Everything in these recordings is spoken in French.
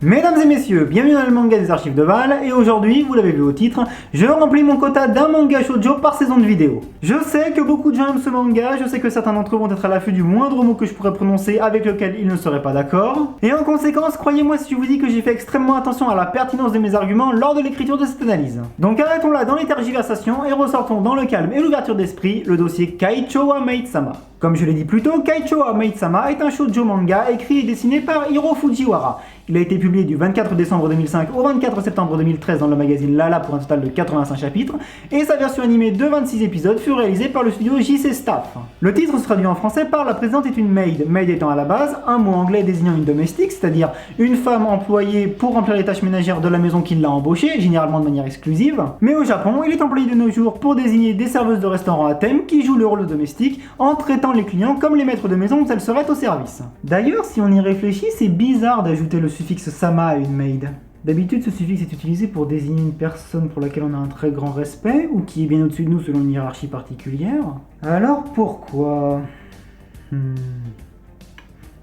Mesdames et messieurs, bienvenue dans le manga des archives de Val, et aujourd'hui, vous l'avez vu au titre, je remplis mon quota d'un manga shoujo par saison de vidéo. Je sais que beaucoup de gens aiment ce manga, je sais que certains d'entre eux vont être à l'affût du moindre mot que je pourrais prononcer avec lequel ils ne seraient pas d'accord, et en conséquence, croyez-moi si je vous dis que j'ai fait extrêmement attention à la pertinence de mes arguments lors de l'écriture de cette analyse. Donc arrêtons là dans les tergiversations et ressortons dans le calme et l'ouverture d'esprit le dossier Kaicho wa Maid-sama. Comme je l'ai dit plus tôt, Kaicho wa Maid-sama est un shoujo manga écrit et dessiné par Hiro Fujiwara. Il a été publié du 24 décembre 2005 au 24 septembre 2013 dans le magazine Lala pour un total de 85 chapitres, et sa version animée de 26 épisodes fut réalisée par le studio JC Staff. Le titre se traduit en français par La présidente est une maid, maid étant à la base un mot anglais désignant une domestique, c'est-à-dire une femme employée pour remplir les tâches ménagères de la maison qui l'a embauchée, généralement de manière exclusive. Mais au Japon, il est employé de nos jours pour désigner des serveuses de restaurants à thème qui jouent le rôle de domestique en traitant les clients comme les maîtres de maison dont elles seraient au service. D'ailleurs, si on y réfléchit, c'est bizarre d'ajouter le suffixe sama à une maid. D'habitude, ce suffixe est utilisé pour désigner une personne pour laquelle on a un très grand respect ou qui est bien au-dessus de nous selon une hiérarchie particulière. Alors pourquoi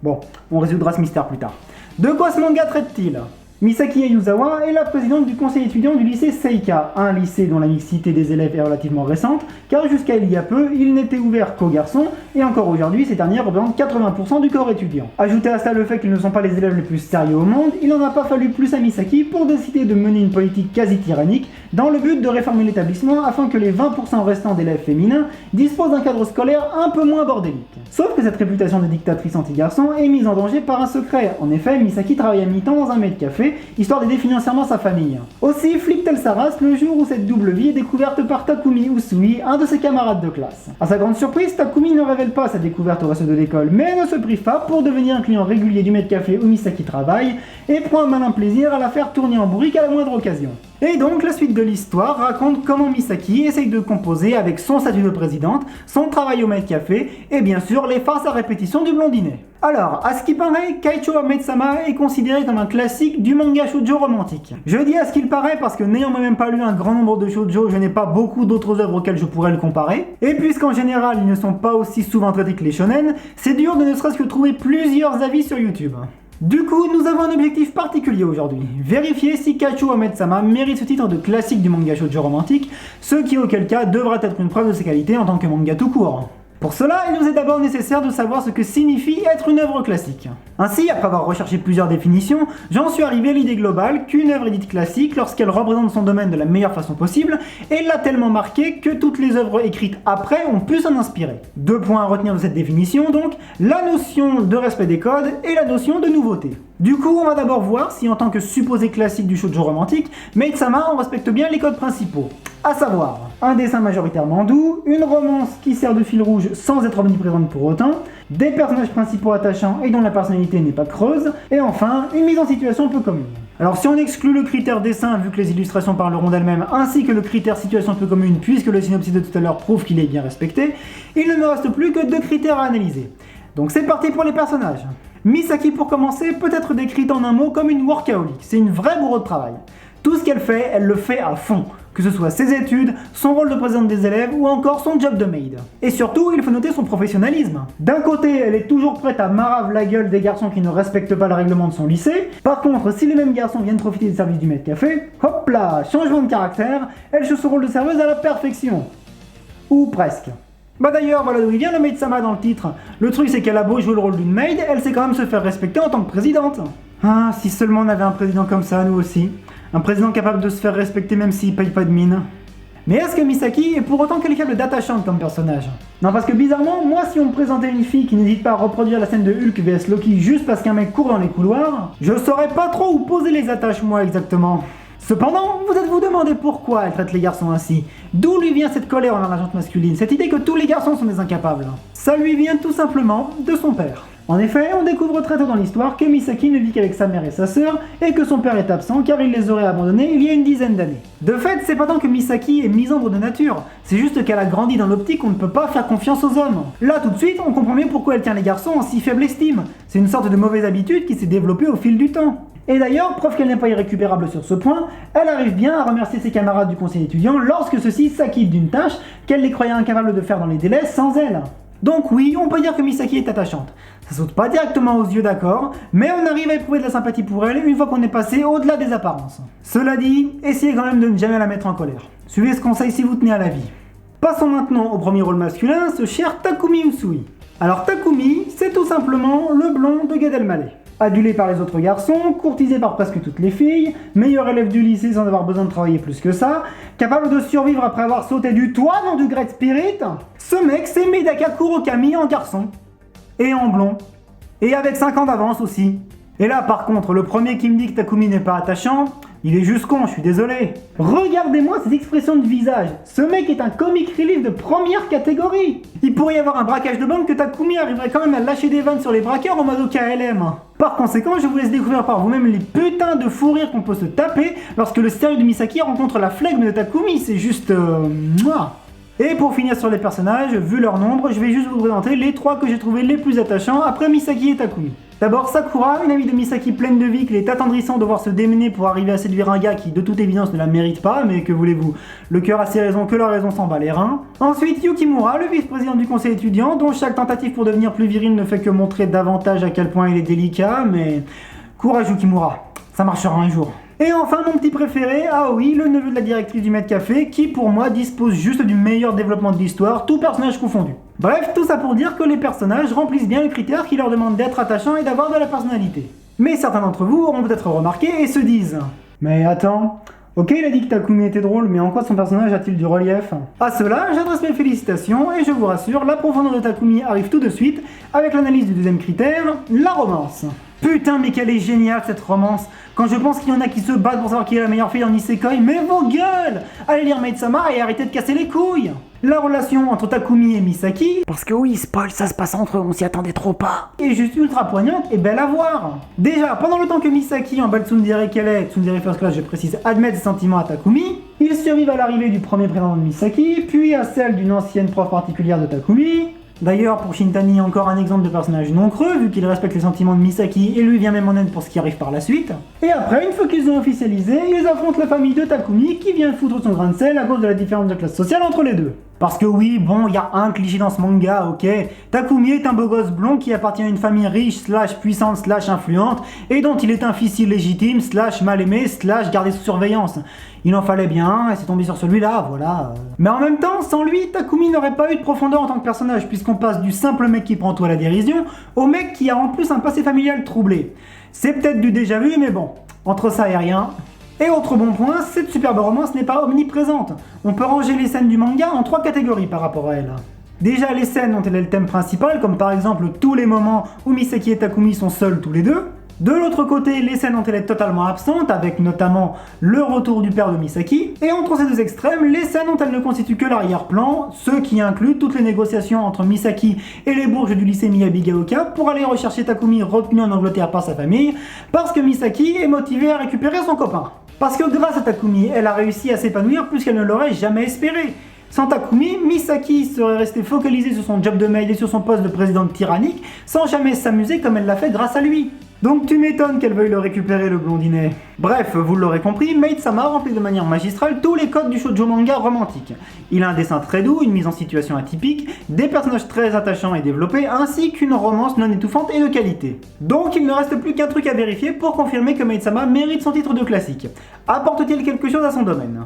Bon, on résoudra ce mystère plus tard. De quoi ce manga traite-t-il ? Misaki Ayuzawa est la présidente du conseil étudiant du lycée Seika, un lycée dont la mixité des élèves est relativement récente, car jusqu'à il y a peu, il n'était ouvert qu'aux garçons, et encore aujourd'hui, ces derniers représentent 80% du corps étudiant. Ajoutez à cela le fait qu'ils ne sont pas les élèves les plus sérieux au monde, il n'en a pas fallu plus à Misaki pour décider de mener une politique quasi tyrannique, dans le but de réformer l'établissement afin que les 20% restants d'élèves féminins disposent d'un cadre scolaire un peu moins bordélique. Sauf que cette réputation de dictatrice anti-garçon est mise en danger par un secret. En effet, Misaki travaille à mi-temps dans un maid café, histoire d'aider financièrement sa famille. Aussi flippe-t-elle sa race le jour où cette double vie est découverte par Takumi Usui, un de ses camarades de classe. À sa grande surprise, Takumi ne révèle pas sa découverte au reste de l'école, mais ne se prive pas pour devenir un client régulier du maid café où Misaki travaille, et prend un malin plaisir à la faire tourner en bourrique à la moindre occasion. Et donc la suite de l'histoire raconte comment Misaki essaye de composer avec son statut de présidente, son travail au maid café, et bien sûr les farces à répétition du blondinet. Alors, à ce qui paraît, Kaicho wa Maid-sama est considéré comme un classique du manga shoujo romantique. Je dis à ce qu'il paraît parce que n'ayant moi-même pas lu un grand nombre de shoujo, je n'ai pas beaucoup d'autres œuvres auxquelles je pourrais le comparer, et puisqu'en général ils ne sont pas aussi souvent traités que les shonen, c'est dur de ne serait-ce que trouver plusieurs avis sur YouTube. Du coup, nous avons un objectif particulier aujourd'hui, vérifier si Kaicho wa Maid-sama mérite ce titre de classique du manga shoujo romantique, ce qui auquel cas devra être une preuve de ses qualités en tant que manga tout court. Pour cela, il nous est d'abord nécessaire de savoir ce que signifie être une œuvre classique. Ainsi, après avoir recherché plusieurs définitions, j'en suis arrivé à l'idée globale qu'une œuvre est dite classique lorsqu'elle représente son domaine de la meilleure façon possible et l'a tellement marqué que toutes les œuvres écrites après ont pu s'en inspirer. Deux points à retenir de cette définition donc, la notion de respect des codes et la notion de nouveauté. Du coup, on va d'abord voir si en tant que supposé classique du shoujo romantique, Maid-sama en respecte bien les codes principaux. À savoir, un dessin majoritairement doux, une romance qui sert de fil rouge sans être omniprésente pour autant, des personnages principaux attachants et dont la personnalité n'est pas creuse, et enfin, une mise en situation peu commune. Alors si on exclut le critère dessin vu que les illustrations parleront d'elles-mêmes, ainsi que le critère situation peu commune puisque le synopsis de tout à l'heure prouve qu'il est bien respecté, il ne me reste plus que deux critères à analyser. Donc c'est parti pour les personnages. Misaki pour commencer peut être décrite en un mot comme une workaholic, c'est une vraie bourreau de travail. Tout ce qu'elle fait, elle le fait à fond, que ce soit ses études, son rôle de présidente des élèves ou encore son job de maid. Et surtout, il faut noter son professionnalisme. D'un côté, elle est toujours prête à marave la gueule des garçons qui ne respectent pas le règlement de son lycée. Par contre, si les mêmes garçons viennent profiter des services du maid café, hop là, changement de caractère, elle joue son rôle de serveuse à la perfection. Ou presque. Bah d'ailleurs, voilà d'où il vient le Maid-sama dans le titre. Le truc c'est qu'elle a beau jouer le rôle d'une maid, elle sait quand même se faire respecter en tant que présidente. Ah, si seulement on avait un président comme ça, nous aussi. Un président capable de se faire respecter même s'il paye pas de mine. Mais est-ce que Misaki est pour autant qualifiable d'attachante comme personnage? Non, parce que bizarrement, moi si on me présentait une fille qui n'hésite pas à reproduire la scène de Hulk vs Loki juste parce qu'un mec court dans les couloirs, je saurais pas trop où poser les attaches moi exactement. Cependant, vous êtes-vous demandé pourquoi elle traite les garçons ainsi? D'où lui vient cette colère envers la gente masculine, cette idée que tous les garçons sont des incapables? Ça lui vient tout simplement de son père. En effet, on découvre très tôt dans l'histoire que Misaki ne vit qu'avec sa mère et sa sœur, et que son père est absent car il les aurait abandonnés il y a une dizaine d'années. De fait, c'est pas tant que Misaki est misandre de nature, c'est juste qu'elle a grandi dans l'optique qu'on ne peut pas faire confiance aux hommes. Là tout de suite, on comprend mieux pourquoi elle tient les garçons en si faible estime. C'est une sorte de mauvaise habitude qui s'est développée au fil du temps. Et d'ailleurs, preuve qu'elle n'est pas irrécupérable sur ce point, elle arrive bien à remercier ses camarades du conseil étudiant lorsque ceux-ci s'acquittent d'une tâche qu'elle les croyait incapables de faire dans les délais sans elle. Donc oui, on peut dire que Misaki est attachante. Ça saute pas directement aux yeux, d'accord, mais on arrive à éprouver de la sympathie pour elle une fois qu'on est passé au-delà des apparences. Cela dit, essayez quand même de ne jamais la mettre en colère. Suivez ce conseil si vous tenez à la vie. Passons maintenant au premier rôle masculin, ce cher Takumi Usui. Alors Takumi, c'est tout simplement le blond de Gad Elmaleh. Adulé par les autres garçons, courtisé par presque toutes les filles, meilleur élève du lycée sans avoir besoin de travailler plus que ça, capable de survivre après avoir sauté du toit dans du Great Spirit, ce mec c'est Medaka Kurokami en garçon. Et en blond. Et avec 5 ans d'avance aussi. Et là par contre, le premier qui me dit que Takumi n'est pas attachant, il est juste con, je suis désolé. Regardez-moi cette expression de visage. Ce mec est un comic relief de première catégorie. Il pourrait y avoir un braquage de banque que Takumi arriverait quand même à lâcher des vannes sur les braqueurs en mode KLM. Par conséquent, je vous laisse découvrir par vous-même les putains de fous rires qu'on peut se taper lorsque le sérieux de Misaki rencontre la flegme de Takumi. C'est juste... Mouah. Et pour finir sur les personnages, vu leur nombre, je vais juste vous présenter les 3 que j'ai trouvé les plus attachants après Misaki et Takumi. D'abord Sakura, une amie de Misaki pleine de vie qu'il est attendrissant de voir se démener pour arriver à séduire un gars qui de toute évidence ne la mérite pas, mais que voulez-vous, le cœur a ses raisons que la raison s'en bat les reins. Ensuite Yukimura, le vice-président du conseil étudiant, dont chaque tentative pour devenir plus viril ne fait que montrer davantage à quel point il est délicat, mais courage Yukimura, ça marchera un jour. Et enfin mon petit préféré, ah oui, le neveu de la directrice du Med Café, qui pour moi dispose juste du meilleur développement de l'histoire, tout personnage confondu. Bref, tout ça pour dire que les personnages remplissent bien le critère qui leur demande d'être attachants et d'avoir de la personnalité. Mais certains d'entre vous auront peut-être remarqué et se disent « Mais attends, ok il a dit que Takumi était drôle, mais en quoi son personnage a-t-il du relief ?» À cela, j'adresse mes félicitations et je vous rassure, la profondeur de Takumi arrive tout de suite avec l'analyse du deuxième critère, la romance. Putain mais qu'elle est géniale cette romance. Quand je pense qu'il y en a qui se battent pour savoir qui est la meilleure fille en isekai, mais vos gueules! Allez lire Maid-sama et arrêtez de casser les couilles! La relation entre Takumi et Misaki, parce que oui, spoil, ça se passe entre eux, on s'y attendait trop pas, est juste ultra poignante et belle à voir. Déjà, pendant le temps que Misaki, en belle tsundere qu'elle est, tsundere first class je précise, admet ses sentiments à Takumi, ils survivent à l'arrivée du premier prénom de Misaki, puis à celle d'une ancienne prof particulière de Takumi. D'ailleurs, pour Shintani, encore un exemple de personnage non creux, vu qu'il respecte les sentiments de Misaki et lui vient même en aide pour ce qui arrive par la suite. Et après, une fois qu'ils ont officialisé, ils affrontent la famille de Takumi qui vient foutre son grain de sel à cause de la différence de classe sociale entre les deux. Parce que oui, bon, il y a un cliché dans ce manga, ok. Takumi est un beau gosse blond qui appartient à une famille riche, / puissante, / influente, et dont il est un fils illégitime, / mal aimé, / gardé sous surveillance. Il en fallait bien, et c'est tombé sur celui-là, voilà. Mais en même temps, sans lui, Takumi n'aurait pas eu de profondeur en tant que personnage, puisqu'on passe du simple mec qui prend tout à la dérision, au mec qui a en plus un passé familial troublé. C'est peut-être du déjà vu, mais bon, entre ça et rien... Et autre bon point, cette superbe romance n'est pas omniprésente. On peut ranger les scènes du manga en 3 catégories par rapport à elle. Déjà les scènes dont elle est le thème principal, comme par exemple tous les moments où Misaki et Takumi sont seuls tous les deux. De l'autre côté, les scènes dont elle est totalement absente, avec notamment le retour du père de Misaki. Et entre ces deux extrêmes, les scènes dont elle ne constitue que l'arrière-plan, ce qui inclut toutes les négociations entre Misaki et les bourges du lycée Miyabigaoka pour aller rechercher Takumi retenu en Angleterre par sa famille, parce que Misaki est motivée à récupérer son copain. Parce que grâce à Takumi, elle a réussi à s'épanouir plus qu'elle ne l'aurait jamais espéré. Sans Takumi, Misaki serait restée focalisée sur son job de maid et sur son poste de présidente tyrannique, sans jamais s'amuser comme elle l'a fait grâce à lui. Donc tu m'étonnes qu'elle veuille le récupérer, le blondinet. Bref, vous l'aurez compris, Maid-sama remplit de manière magistrale tous les codes du shoujo manga romantique. Il a un dessin très doux, une mise en situation atypique, des personnages très attachants et développés, ainsi qu'une romance non étouffante et de qualité. Donc il ne reste plus qu'un truc à vérifier pour confirmer que Maid-sama mérite son titre de classique. Apporte-t-il quelque chose à son domaine?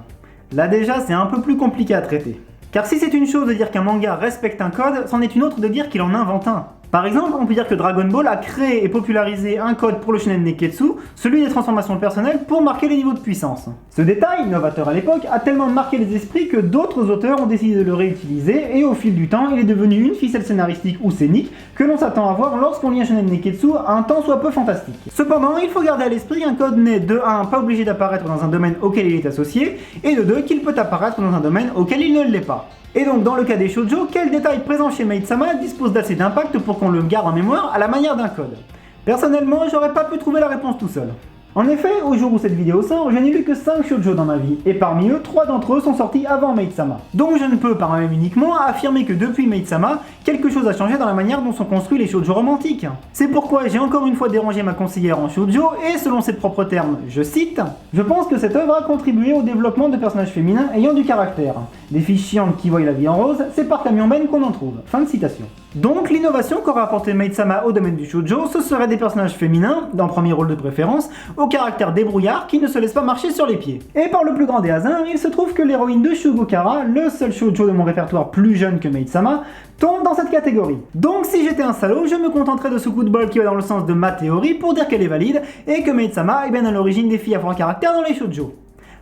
Là déjà, c'est un peu plus compliqué à traiter. Car si c'est une chose de dire qu'un manga respecte un code, c'en est une autre de dire qu'il en invente un. Par exemple, on peut dire que Dragon Ball a créé et popularisé un code pour le shonen Neketsu, celui des transformations personnelles pour marquer les niveaux de puissance. Ce détail, novateur à l'époque, a tellement marqué les esprits que d'autres auteurs ont décidé de le réutiliser et au fil du temps, il est devenu une ficelle scénaristique ou scénique que l'on s'attend à voir lorsqu'on lit un shonen Neketsu un tant soit peu fantastique. Cependant, il faut garder à l'esprit qu'un code n'est de 1 pas obligé d'apparaître dans un domaine auquel il est associé, et de 2 qu'il peut apparaître dans un domaine auquel il ne l'est pas. Et donc dans le cas des shoujo, quel détail présent chez Maid-sama dispose d'assez d'impact pour qu'on le garde en mémoire à la manière d'un code? Personnellement, j'aurais pas pu trouver la réponse tout seul. En effet, au jour où cette vidéo sort, je n'ai lu que 5 shoujo dans ma vie, et parmi eux, 3 d'entre eux sont sortis avant Maid-sama. Donc je ne peux par moi-même uniquement affirmer que depuis Maid-sama, quelque chose a changé dans la manière dont sont construits les shoujo romantiques. C'est pourquoi j'ai encore une fois dérangé ma conseillère en shoujo et selon ses propres termes, je cite, « Je pense que cette œuvre a contribué au développement de personnages féminins ayant du caractère. Des filles chiantes qui voient la vie en rose, c'est par camion Ben qu'on en trouve. » Fin de citation. Donc l'innovation qu'aurait apporté Maid-sama au domaine du shoujo, ce serait des personnages féminins, dans premier rôle de préférence, au caractère débrouillard qui ne se laissent pas marcher sur les pieds. Et par le plus grand des hasards, il se trouve que l'héroïne de Shugokara, le seul shoujo de mon répertoire plus jeune que Maid-sama, tombe dans cette catégorie. Donc si j'étais un salaud, je me contenterais de ce coup de bol qui va dans le sens de ma théorie pour dire qu'elle est valide et que Maid-sama est bien à l'origine des filles à fort caractère dans les shoujo.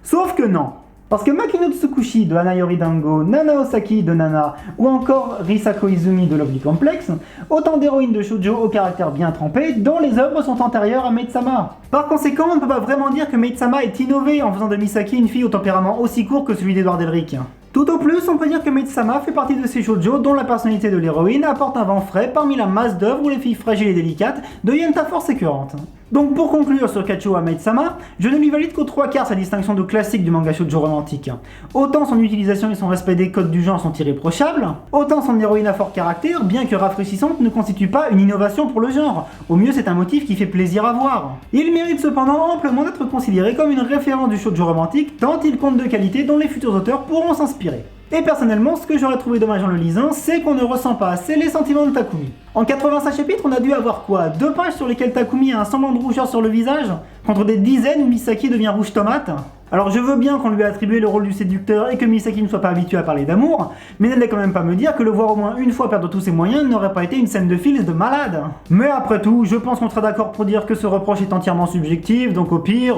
Sauf que non. Parce que Makino Tsukushi de Hanayori Dango, Nana Osaki de Nana, ou encore Risako Izumi de Lovely Complex, autant d'héroïnes de shoujo au caractère bien trempé, dont les œuvres sont antérieures à Maid-sama. Par conséquent, on ne peut pas vraiment dire que Maid-sama est innové en faisant de Misaki une fille au tempérament aussi court que celui d'Edouard Elric. Tout au plus, on peut dire que Maid-sama fait partie de ces shoujo dont la personnalité de l'héroïne apporte un vent frais parmi la masse d'œuvres où les filles fragiles et délicates deviennent à force écœurantes. Donc pour conclure sur Kachuo Maid-sama, je ne lui valide qu'aux 3/4 sa distinction de classique du manga shoujo romantique. Autant son utilisation et son respect des codes du genre sont irréprochables, autant son héroïne à fort caractère, bien que rafraîchissante, ne constitue pas une innovation pour le genre. Au mieux, c'est un motif qui fait plaisir à voir. Il mérite cependant amplement d'être considéré comme une référence du shoujo romantique, tant il compte de qualités dont les futurs auteurs pourront s'inspirer. Et personnellement, ce que j'aurais trouvé dommage en le lisant, c'est qu'on ne ressent pas assez les sentiments de Takumi. En 85 chapitres, on a dû avoir quoi? 2 pages sur lesquelles Takumi a un semblant de rougeur sur le visage, contre des dizaines où Misaki devient rouge tomate. Alors je veux bien qu'on lui ait attribué le rôle du séducteur et que Misaki ne soit pas habitué à parler d'amour, mais n'allez quand même pas me dire que le voir au moins une fois perdre tous ses moyens n'aurait pas été une scène de fils de malade. Mais après tout, je pense qu'on sera d'accord pour dire que ce reproche est entièrement subjectif, donc au pire,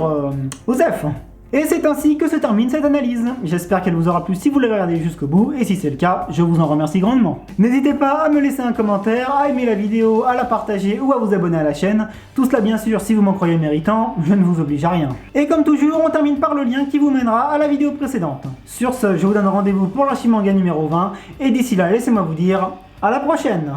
Osef. Et c'est ainsi que se termine cette analyse. J'espère qu'elle vous aura plu si vous l'avez regardé jusqu'au bout, et si c'est le cas, je vous en remercie grandement. N'hésitez pas à me laisser un commentaire, à aimer la vidéo, à la partager ou à vous abonner à la chaîne. Tout cela bien sûr si vous m'en croyez méritant, je ne vous oblige à rien. Et comme toujours, on termine par le lien qui vous mènera à la vidéo précédente. Sur ce, je vous donne rendez-vous pour l'Archimanga numéro 20, et d'ici là, laissez-moi vous dire, à la prochaine!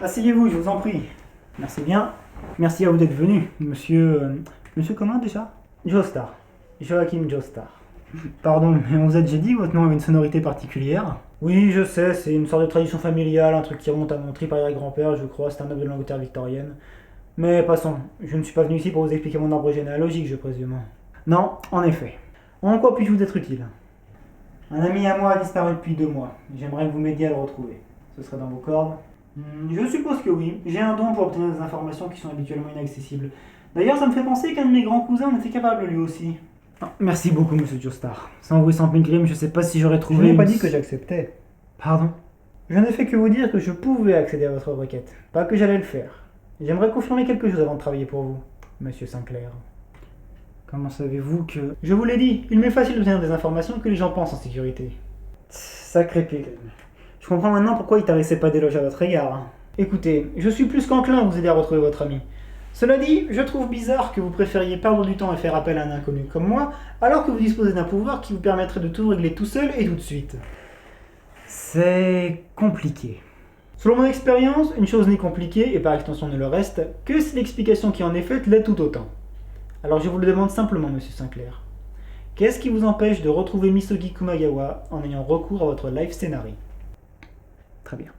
Asseyez-vous, je vous en prie. Merci bien. Merci à vous d'être venu, monsieur... Monsieur comment déjà? Joestar. Joachim Joestar. Pardon, mais j'ai dit votre nom avait une sonorité particulière. Oui, je sais, c'est une sorte de tradition familiale, un truc qui remonte à mon tripe-arrière-grand-père, je crois, c'est un noble de l'Angleterre victorienne. Mais passons, je ne suis pas venu ici pour vous expliquer mon arbre généalogique, je présume. Non, en effet. En quoi puis-je vous être utile? Un ami à moi a disparu depuis 2 mois. J'aimerais que vous m'aidiez à le retrouver. Ce serait dans vos cordes? Je suppose que oui. J'ai un don pour obtenir des informations qui sont habituellement inaccessibles. D'ailleurs, ça me fait penser qu'un de mes grands cousins en était capable lui aussi. Oh, merci beaucoup, monsieur Joestar. Sans vous et sans Pilgrim, je sais pas si j'aurais trouvé... Je n'ai pas dit que j'acceptais. Pardon? Je n'ai fait que vous dire que je pouvais accéder à votre requête, pas que j'allais le faire. J'aimerais confirmer quelque chose avant de travailler pour vous, monsieur Sinclair. Comment savez-vous que... Je vous l'ai dit, il m'est facile d'obtenir des informations que les gens pensent en sécurité. Sacré Pilgrim. Je comprends maintenant pourquoi il tarissait pas d'éloges à votre égard. Écoutez, je suis plus qu'enclin à vous aider à retrouver votre ami. Cela dit, je trouve bizarre que vous préfériez perdre du temps et faire appel à un inconnu comme moi, alors que vous disposez d'un pouvoir qui vous permettrait de tout régler tout seul et tout de suite. C'est compliqué. Selon mon expérience, une chose n'est compliquée, et par extension ne le reste, que si l'explication qui en est faite l'est tout autant. Alors je vous le demande simplement, monsieur Sinclair. Qu'est-ce qui vous empêche de retrouver Misogi Kumagawa en ayant recours à votre life scenario? Très bien.